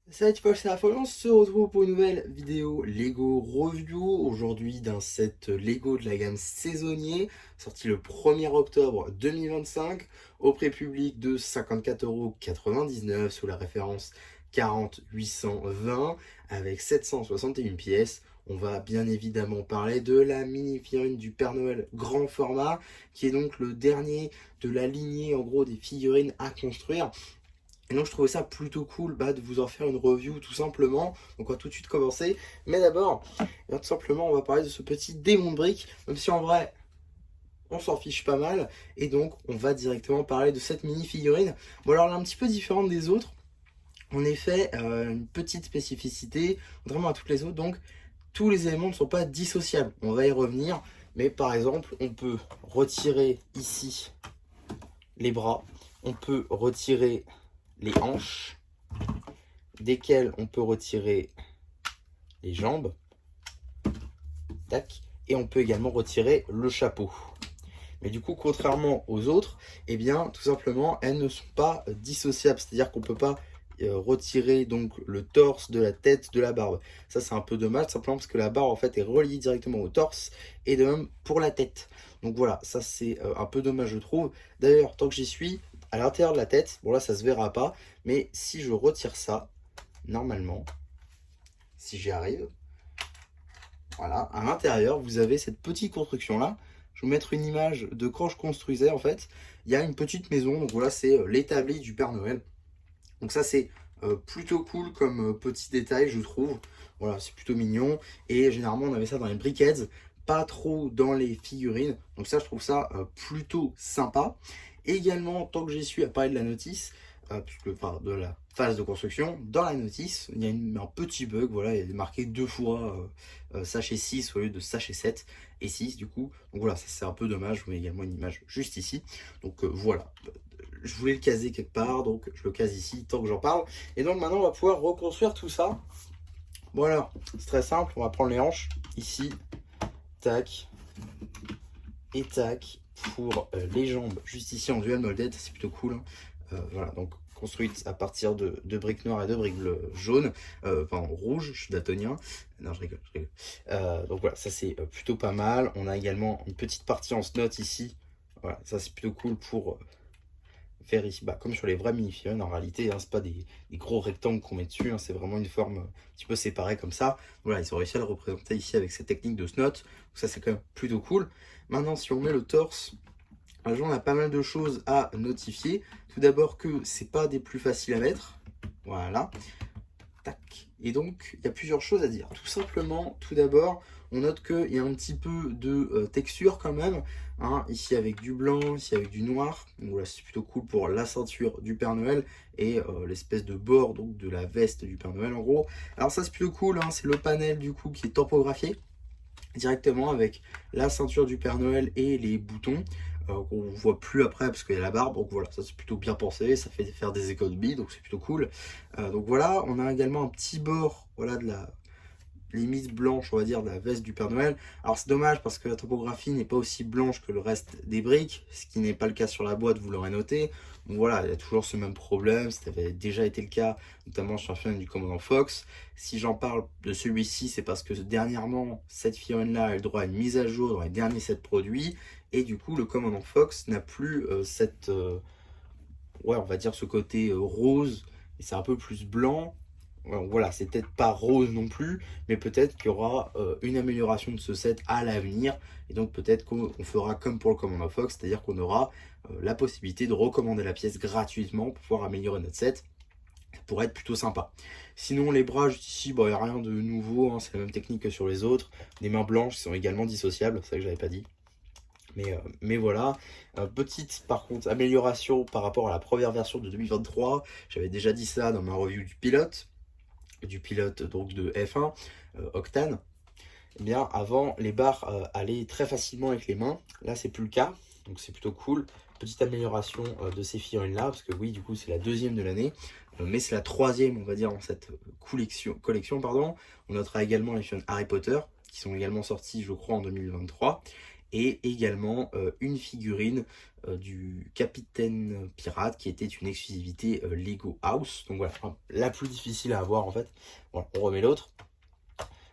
Salut Paul, c'est Raphaël, on se retrouve pour une nouvelle vidéo Lego Review, aujourd'hui d'un set Lego de la gamme saisonnier, sorti le 1er octobre 2025, au prix public de 54,99 € sous la référence 40820 avec 761 pièces. On va bien évidemment parler de la mini-figurine du Père Noël grand format, qui est donc le dernier de la lignée en gros des figurines à construire. Et donc je trouvais ça plutôt cool de vous en faire une review tout simplement. Donc on va tout de suite commencer. Mais d'abord, tout simplement on va parler de ce petit démon de briques. Même si en vrai on s'en fiche pas mal. Et donc on va directement parler de cette mini figurine. Bon alors elle est un petit peu différente des autres. En effet, une petite spécificité, contrairement à toutes les autres, donc tous les éléments ne sont pas dissociables. On va y revenir. Mais par exemple, on peut retirer ici les bras. On peut retirer les hanches, desquelles on peut retirer les jambes, tac, et on peut également retirer le chapeau. Mais du coup, contrairement aux autres, eh bien, tout simplement, elles ne sont pas dissociables, c'est-à-dire qu'on ne peut pas retirer donc le torse de la tête de la barbe. Ça, c'est un peu dommage, simplement parce que la barbe en fait est reliée directement au torse, et de même pour la tête. Donc voilà, ça c'est un peu dommage, je trouve. D'ailleurs, tant que j'y suis, à l'intérieur de la tête, bon là ça se verra pas, mais si je retire ça, normalement, si j'y arrive, voilà, à l'intérieur, vous avez cette petite construction-là. Je vais vous mettre une image de quand je construisais, en fait. Il y a une petite maison, donc voilà, c'est l'établi du Père Noël. Donc ça, c'est plutôt cool comme petit détail, je trouve. Voilà, c'est plutôt mignon. Et généralement, on avait ça dans les briquettes, pas trop dans les figurines. Donc ça, je trouve ça plutôt sympa. Également, tant que j'y suis à parler de la notice, puisque, enfin, de la phase de construction, dans la notice, il y a un petit bug, voilà, il y a marqué deux fois sachet 6 au lieu de sachet 7 et 6 du coup. Donc voilà, ça c'est un peu dommage, je vous mets également une image juste ici. Donc voilà, je voulais le caser quelque part, donc je le case ici tant que j'en parle. Et donc maintenant on va pouvoir reconstruire tout ça. Voilà, c'est très simple, on va prendre les hanches ici, tac, et tac, pour les jambes juste ici en dual molded, c'est plutôt cool, hein. Voilà, donc construite à partir de briques noires et de briques jaunes, enfin rouges, je suis daltonien. Non, je rigole, je rigole. Donc voilà, ça c'est plutôt pas mal. On a également une petite partie en snot ici. Voilà, ça c'est plutôt cool pour faire ici, comme sur les vrais mini-figurines en réalité, hein, c'est pas des gros rectangles qu'on met dessus, hein, c'est vraiment une forme un petit peu séparée comme ça. Voilà, ils ont réussi à le représenter ici avec cette technique de snot, donc ça c'est quand même plutôt cool. Maintenant, si on met le torse, là, on a pas mal de choses à notifier. Tout d'abord que c'est pas des plus faciles à mettre, voilà. Tac. Et donc, il y a plusieurs choses à dire. Tout simplement, tout d'abord, on note qu'il y a un petit peu de texture quand même, hein, ici avec du blanc, ici avec du noir. Donc voilà, c'est plutôt cool pour la ceinture du Père Noël et l'espèce de bord donc, de la veste du Père Noël en gros. Alors ça c'est plutôt cool, hein, c'est le panel du coup qui est tampographié directement avec la ceinture du Père Noël et les boutons qu'on ne voit plus après parce qu'il y a la barbe. Donc voilà, ça c'est plutôt bien pensé, ça fait faire des échos de billes, donc c'est plutôt cool. Donc voilà, on a également un petit bord, voilà, de la limite blanche, on va dire, de la veste du Père Noël. Alors c'est dommage parce que la topographie n'est pas aussi blanche que le reste des briques, ce qui n'est pas le cas sur la boîte, vous l'aurez noté. Donc voilà, il y a toujours ce même problème, ça avait déjà été le cas, notamment sur la figurine du commandant Fox. Si j'en parle de celui-ci, c'est parce que dernièrement, cette figurine-là a eu le droit à une mise à jour dans les derniers sets produits, et du coup, le commandant Fox n'a plus cette, ouais, on va dire ce côté rose, et c'est un peu plus blanc. Voilà, c'est peut-être pas rose non plus, mais peut-être qu'il y aura une amélioration de ce set à l'avenir. Et donc peut-être qu'on fera comme pour le Commando Fox, c'est-à-dire qu'on aura la possibilité de recommander la pièce gratuitement pour pouvoir améliorer notre set. Ça pourrait être plutôt sympa. Sinon, les bras juste ici, il n'y a rien de nouveau, hein, c'est la même technique que sur les autres. Des mains blanches qui sont également dissociables, c'est ça que j'avais pas dit. Mais voilà, petite par contre amélioration par rapport à la première version de 2023. J'avais déjà dit ça dans ma review du pilote donc de F1 Octane. Eh bien avant les barres allaient très facilement avec les mains, là c'est plus le cas, donc c'est plutôt cool. Petite amélioration de ces figurines là, parce que oui du coup c'est la deuxième de l'année, mais c'est la troisième on va dire dans cette collection pardon. On notera également les figurines Harry Potter qui sont également sortis je crois en 2023, et également une figurine du Capitaine Pirate qui était une exclusivité Lego House. Donc voilà, la plus difficile à avoir en fait. Voilà, on remet l'autre.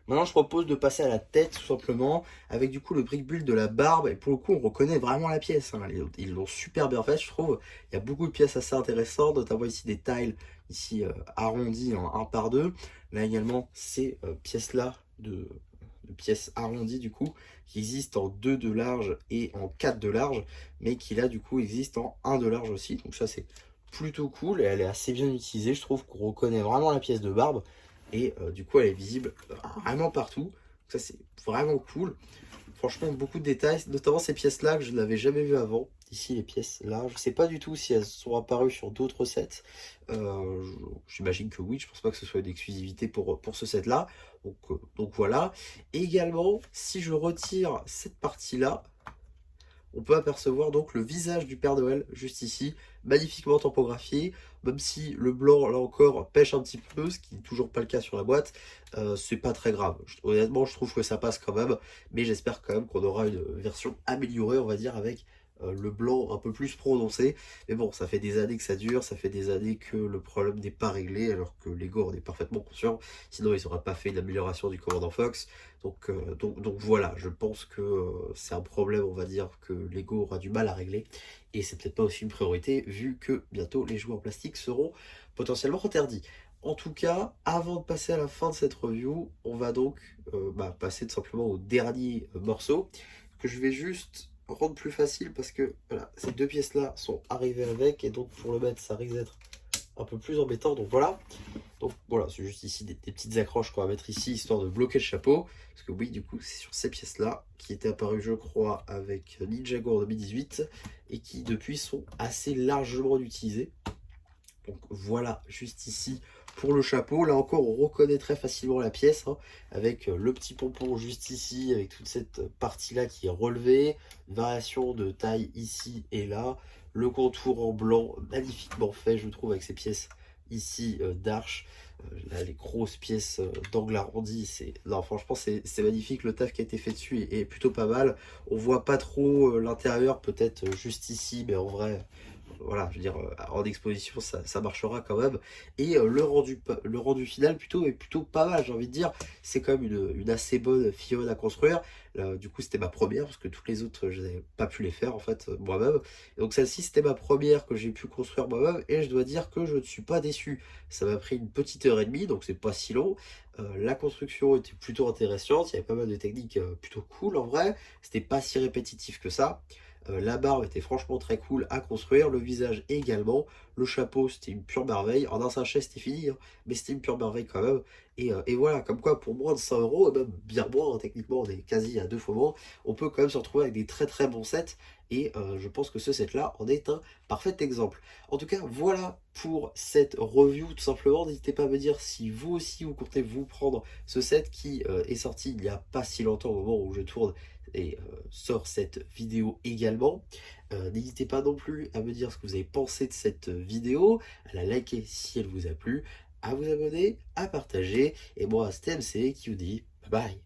Maintenant, je propose de passer à la tête, tout simplement, avec du coup le brick build de la barbe. Et pour le coup, on reconnaît vraiment la pièce, hein. Ils l'ont super bien fait, je trouve. Il y a beaucoup de pièces assez intéressantes, notamment ici des tiles, ici arrondis en 1 par 2. Là également, ces pièces-là de pièces arrondies, du coup, qui existent en 2 de large et en 4 de large, mais qui là, du coup, existent en 1 de large aussi. Donc ça, c'est plutôt cool et elle est assez bien utilisée. Je trouve qu'on reconnaît vraiment la pièce de barbe. Et du coup elle est visible vraiment partout. Donc ça c'est vraiment cool. Franchement beaucoup de détails, notamment ces pièces là que je n'avais jamais vues avant. Ici les pièces là, je sais pas du tout si elles sont apparues sur d'autres sets. J'imagine que oui, je pense pas que ce soit une exclusivité pour ce set là. Donc voilà. Et également si je retire cette partie là, on peut apercevoir donc le visage du Père Noël juste ici, magnifiquement typographié, même si le blanc là encore pêche un petit peu, ce qui n'est toujours pas le cas sur la boîte, c'est pas très grave. Honnêtement je trouve que ça passe quand même, mais j'espère quand même qu'on aura une version améliorée on va dire avec le blanc un peu plus prononcé. Mais bon, ça fait des années que ça dure, ça fait des années que le problème n'est pas réglé, alors que Lego en est parfaitement conscient, sinon ils n'auraient pas fait une amélioration du commandant Fox. Donc voilà, je pense que c'est un problème, on va dire, que Lego aura du mal à régler. Et c'est peut-être pas aussi une priorité, vu que bientôt les jouets en plastique seront potentiellement interdits. En tout cas, avant de passer à la fin de cette review, on va donc passer tout simplement au dernier morceau, que je vais juste rendre plus facile parce que voilà, ces deux pièces-là sont arrivées avec, et donc pour le mettre, ça risque d'être un peu plus embêtant. Donc voilà, c'est juste ici des petites accroches qu'on va mettre ici, histoire de bloquer le chapeau. Parce que oui, du coup, c'est sur ces pièces-là, qui étaient apparues, je crois, avec Ninjago en 2018, et qui, depuis, sont assez largement utilisées. Donc voilà, juste ici, pour le chapeau. Là encore, on reconnaît très facilement la pièce, hein, avec le petit pompon juste ici, avec toute cette partie-là qui est relevée, une variation de taille ici et là, le contour en blanc, magnifiquement fait, je trouve, avec ces pièces ici d'arche. Là, les grosses pièces d'angle arrondi, non, franchement, c'est magnifique. Le taf qui a été fait dessus est plutôt pas mal. On voit pas trop l'intérieur, peut-être juste ici, mais en vrai, voilà, je veux dire, en exposition, ça marchera quand même. Et le rendu final plutôt est plutôt pas mal, j'ai envie de dire. C'est quand même une assez bonne fillonne à construire. Là, du coup, c'était ma première, parce que toutes les autres, je n'avais pas pu les faire, en fait, moi-même. Et donc celle-ci, c'était ma première que j'ai pu construire moi-même, et je dois dire que je ne suis pas déçu. Ça m'a pris une petite heure et demie, donc c'est pas si long. La construction était plutôt intéressante, il y avait pas mal de techniques plutôt cool, en vrai. C'était pas si répétitif que ça. La barbe était franchement très cool à construire, le visage également, le chapeau c'était une pure merveille, en un sachet c'était fini, hein, mais c'était une pure merveille quand même. Et voilà, comme quoi pour moins de 100 euros, et même bien moins, hein, techniquement on est quasi à 2 fois moins, on peut quand même se retrouver avec des très très bons sets, et je pense que ce set là en est un parfait exemple. En tout cas voilà pour cette review tout simplement. N'hésitez pas à me dire si vous aussi vous comptez vous prendre ce set qui est sorti il n'y a pas si longtemps au moment où je tourne et sort cette vidéo également. N'hésitez pas non plus à me dire ce que vous avez pensé de cette vidéo, à la liker si elle vous a plu, à vous abonner, à partager. Et moi, c'était MC qui vous dit bye bye.